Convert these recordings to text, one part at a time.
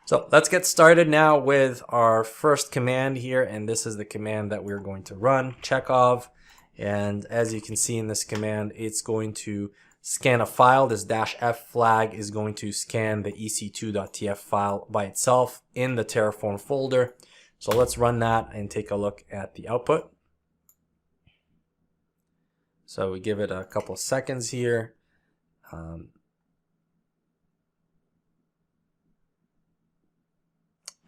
So let's get started now with our first command here, and this is the command that we're going to run, Checkov. And as you can see in this command, it's going to scan a file. This -f flag is going to scan the ec2.tf file by itself in the Terraform folder. So let's run that and take a look at the output. So we give it a couple of seconds here.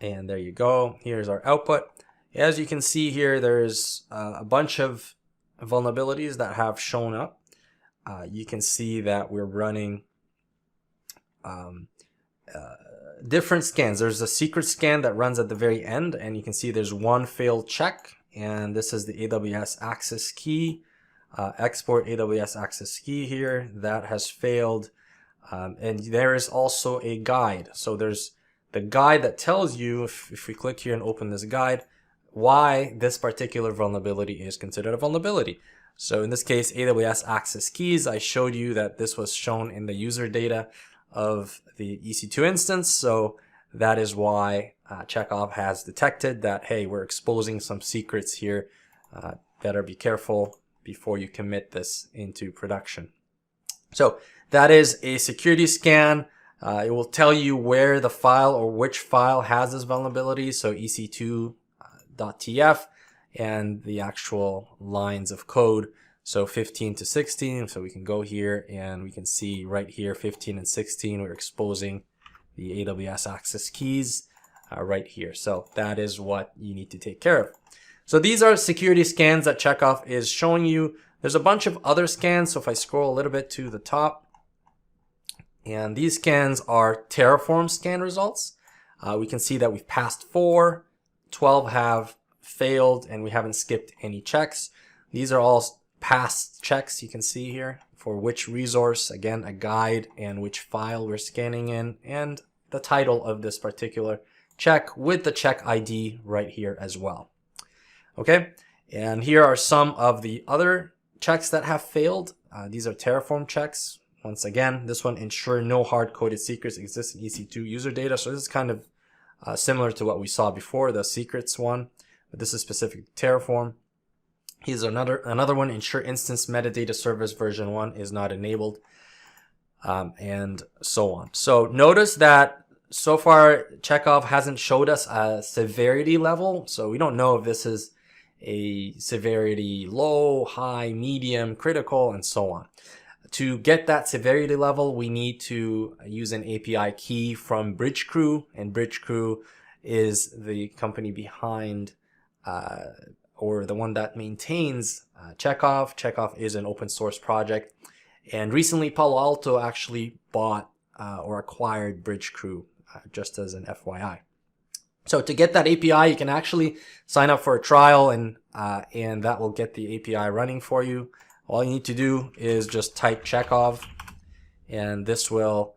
And there you go. Here's our output. As you can see here, there's a bunch of vulnerabilities that have shown up. You can see that we're running different scans. There's a secret scan that runs at the very end, and you can see there's one failed check, and this is the AWS access key, export AWS access key here that has failed. And there is also a guide. So there's the guide that tells you, if we click here and open this guide, why this particular vulnerability is considered a vulnerability. So in this case, AWS access keys, I showed you that this was shown in the user data of the EC2 instance. So that is why Checkov has detected that, hey, we're exposing some secrets here. Better be careful before you commit this into production. So that is a security scan. It will tell you where the file or which file has this vulnerability, so ec2.tf, and the actual lines of code, so 15 to 16. So we can go here and we can see right here 15 and 16 we're exposing the AWS access keys right here. So that is what you need to take care of. So these are security scans that Checkov is showing you. There's a bunch of other scans. So if I scroll a little bit to the top, and these scans are Terraform scan results. We can see that we've passed 4, 12 have failed, and we haven't skipped any checks. These are all past checks you can see here for which resource, again, a guide, and which file we're scanning in, and the title of this particular check with the check ID right here as well. Okay, and here are some of the other checks that have failed. These are Terraform checks. Once again, this one, ensure no hard-coded secrets exist in EC2 user data. So this is kind of similar to what we saw before, the secrets one, but this is specific to Terraform. Here's another one, ensure instance metadata service version 1 is not enabled, and so on. So notice that so far Checkov hasn't showed us a severity level, so we don't know if this is a severity low, high, medium, critical, and so on. To get that severity level, we need to use an API key from Bridgecrew, and Bridgecrew is the company behind or the one that maintains Checkov. Checkov is an open source project, and recently Palo Alto actually bought or acquired Bridgecrew, just as an FYI. So to get that API, you can actually sign up for a trial, and that will get the API running for you. All you need to do is just type Checkov, and this will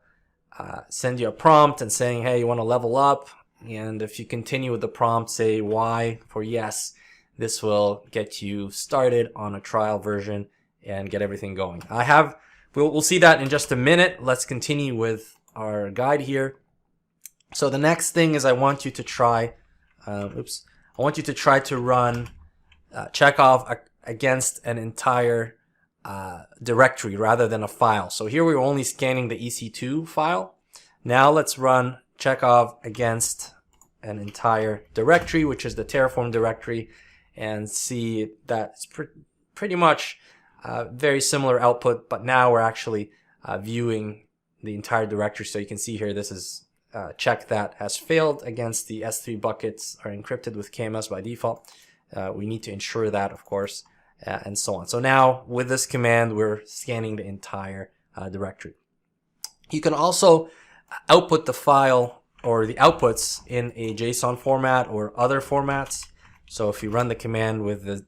send you a prompt and saying, hey, you want to level up. And if you continue with the prompt, say Y for yes, this will get you started on a trial version and get everything going. We'll see that in just a minute. Let's continue with our guide here. So the next thing is I want you to try to run Checkov against an entire directory rather than a file. So here we were only scanning the EC2 file. Now let's run Checkov against an entire directory, which is the Terraform directory, and see that it's pretty much very similar output, but now we're actually viewing the entire directory. So you can see here, this is check that has failed against the S3 buckets are encrypted with KMS by default. We need to ensure that, of course, and so on. So now with this command, we're scanning the entire directory. You can also output the file or the outputs in a JSON format or other formats. So if you run the command with the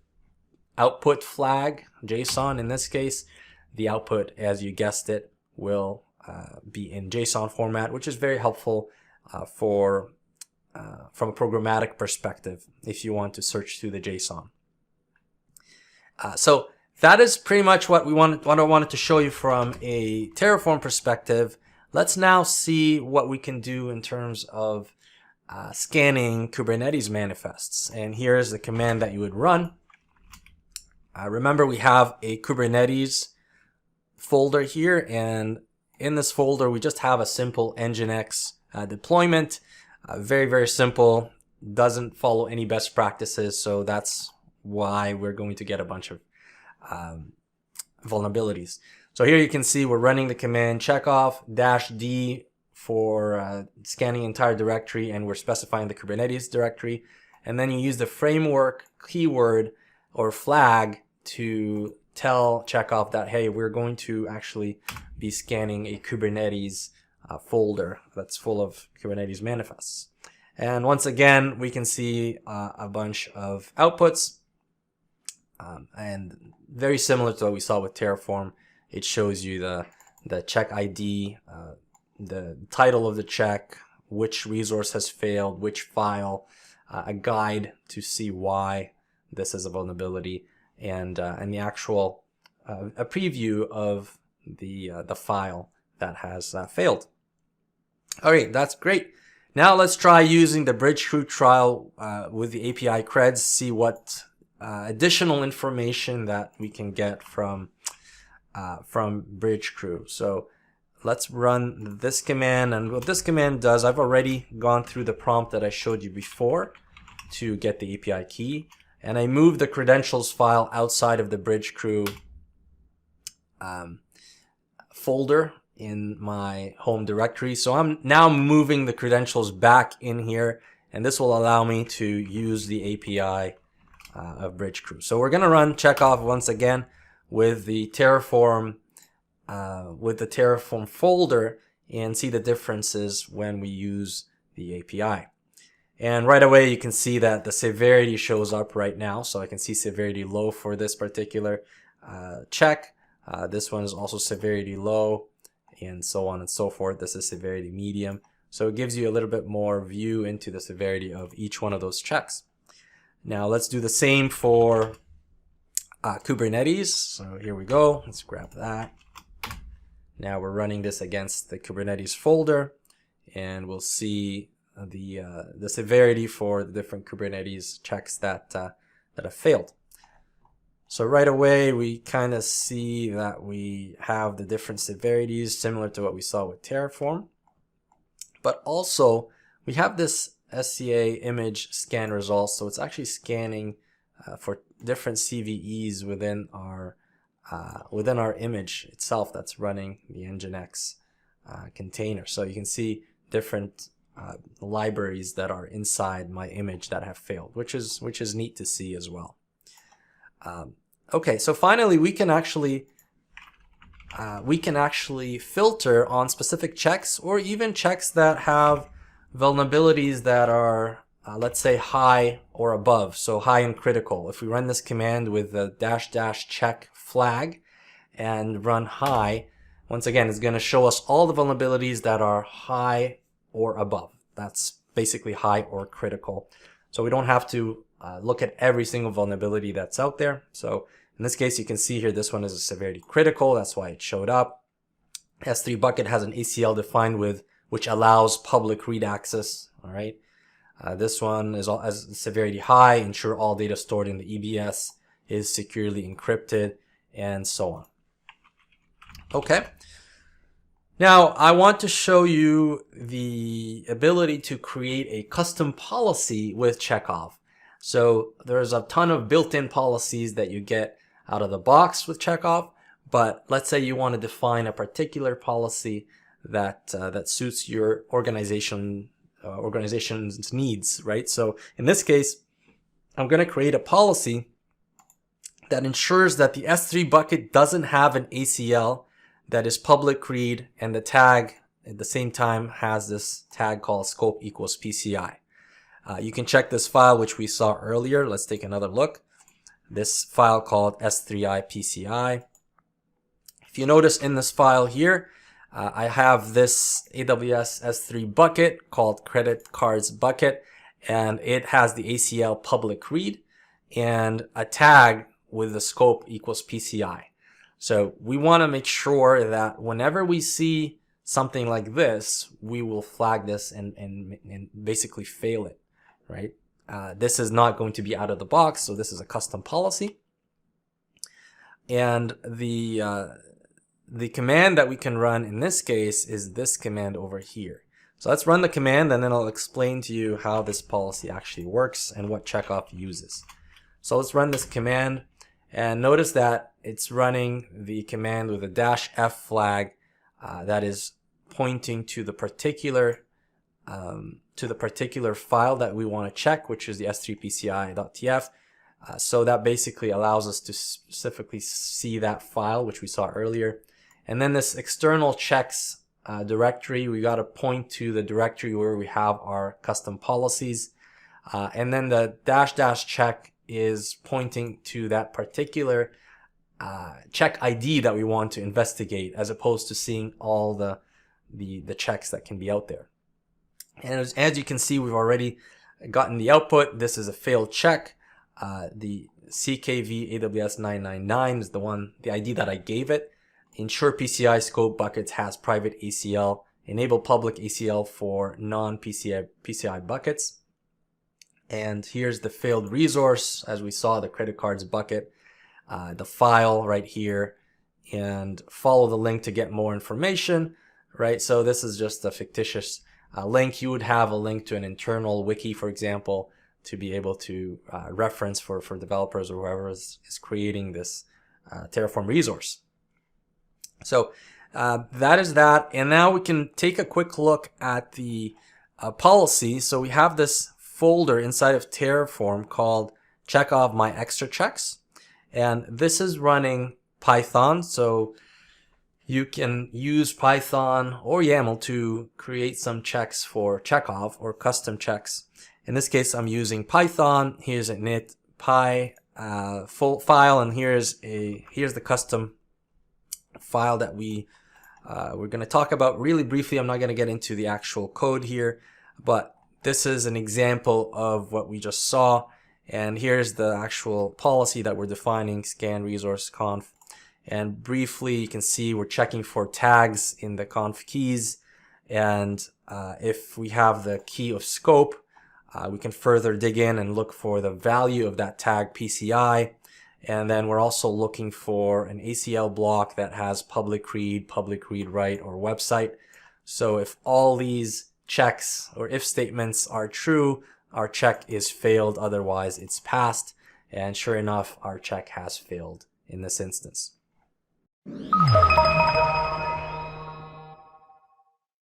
output flag, JSON in this case, the output, as you guessed it, will be in JSON format, which is very helpful from a programmatic perspective if you want to search through the JSON. So that is pretty much what I wanted to show you from a Terraform perspective. Let's now see what we can do in terms of scanning Kubernetes manifests. And here's the command that you would run. Remember, we have a Kubernetes folder here, and in this folder we just have a simple nginx deployment. Very, very simple, doesn't follow any best practices, so that's why we're going to get a bunch of vulnerabilities. So here you can see we're running the command Checkov -d for scanning entire directory, and we're specifying the Kubernetes directory, and then you use the framework keyword or flag to tell Checkov that, hey, we're going to actually be scanning a Kubernetes folder that's full of Kubernetes manifests. And once again, we can see a bunch of outputs, and very similar to what we saw with Terraform. It shows you the check ID, the title of the check, which resource has failed, which file, a guide to see why this is a vulnerability, and the actual a preview of the file that has failed. All right, that's great. Now let's try using the Bridgecrew trial with the API creds, see what additional information that we can get from Bridgecrew. So let's run this command, and what this command does, I've already gone through the prompt that I showed you before to get the API key, and I moved the credentials file outside of the Bridgecrew folder in my home directory. So I'm now moving the credentials back in here, and this will allow me to use the API of Bridgecrew. So we're going to run Checkov once again with the Terraform folder and see the differences when we use the API. And right away you can see that the severity shows up right now. So I can see severity low for this particular check. This one is also severity low, and so on and so forth. This is severity medium. So it gives you a little bit more view into the severity of each one of those checks. Now let's do the same for Kubernetes. So here we go. Let's grab that. Now we're running this against the Kubernetes folder, and we'll see the severity for the different Kubernetes checks that have failed. So right away we kind of see that we have the different severities similar to what we saw with Terraform, but also we have this SCA image scan results. So it's actually scanning for different CVEs within our image itself that's running the nginx container. So you can see different libraries that are inside my image that have failed, which is neat to see as well. Okay, so finally we can actually filter on specific checks, or even checks that have vulnerabilities that are let's say high or above, so high and critical. If we run this command with the -- check flag and run high, once again it's going to show us all the vulnerabilities that are high or above. That's basically high or critical. So we don't have to look at every single vulnerability that's out there. So in this case, you can see here this one is a severity critical. That's why it showed up. S3 bucket has an ACL defined with which allows public read access. All right. This one is as severity high, ensure all data stored in the EBS is securely encrypted, and so on. Okay. Now I want to show you the ability to create a custom policy with Checkov. So there's a ton of built-in policies that you get out of the box with Checkov, but let's say you want to define a particular policy that suits your organization's needs, right? So in this case, I'm going to create a policy that ensures that the S3 bucket doesn't have an ACL that is public read, and the tag at the same time has this tag called scope equals PCI. You can check this file which we saw earlier. Let's take another look. This file called S3I PCI. If you notice in this file here, I have this AWS S3 bucket called credit cards bucket, and it has the ACL public read and a tag with the scope equals PCI. So we want to make sure that whenever we see something like this, we will flag this and basically fail it, right? This is not going to be out of the box, so this is a custom policy. And the command that we can run in this case is this command over here. So let's run the command, and then I'll explain to you how this policy actually works and what Checkov uses. So let's run this command, and notice that it's running the command with a -f flag that is pointing to the particular file that we want to check, which is the s3pci.tf. So that basically allows us to specifically see that file, which we saw earlier. And then this external checks directory, we got to point to the directory where we have our custom policies. And then the --check is pointing to that particular check ID that we want to investigate, as opposed to seeing all the checks that can be out there. And as you can see, we've already gotten the output. This is a failed check. The CKV AWS 999 is the ID that I gave it. Ensure PCI scope buckets has private ACL. Enable public ACL for non-PCI buckets. And here's the failed resource, as we saw, the credit cards bucket, the file right here, and follow the link to get more information, right? So this is just a fictitious link. You would have a link to an internal wiki, for example, to be able to reference for developers or whoever is creating this Terraform resource. So that is that. And now we can take a quick look at the policy. So we have this folder inside of Terraform called Checkov My Extra Checks. And this is running Python. So you can use Python or YAML to create some checks for Checkov or custom checks. In this case, I'm using Python. Here's a init py full file, and here's the custom file that we're going to talk about really briefly. I'm not going to get into the actual code here, but this is an example of what we just saw. And here's the actual policy that we're defining, scan resource conf. And briefly, you can see we're checking for tags in the conf keys. And if we have the key of scope, we can further dig in and look for the value of that tag PCI. And then we're also looking for an ACL block that has public read write, or website. So if all these checks or if statements are true, our check is failed. Otherwise, it's passed. And sure enough, our check has failed in this instance.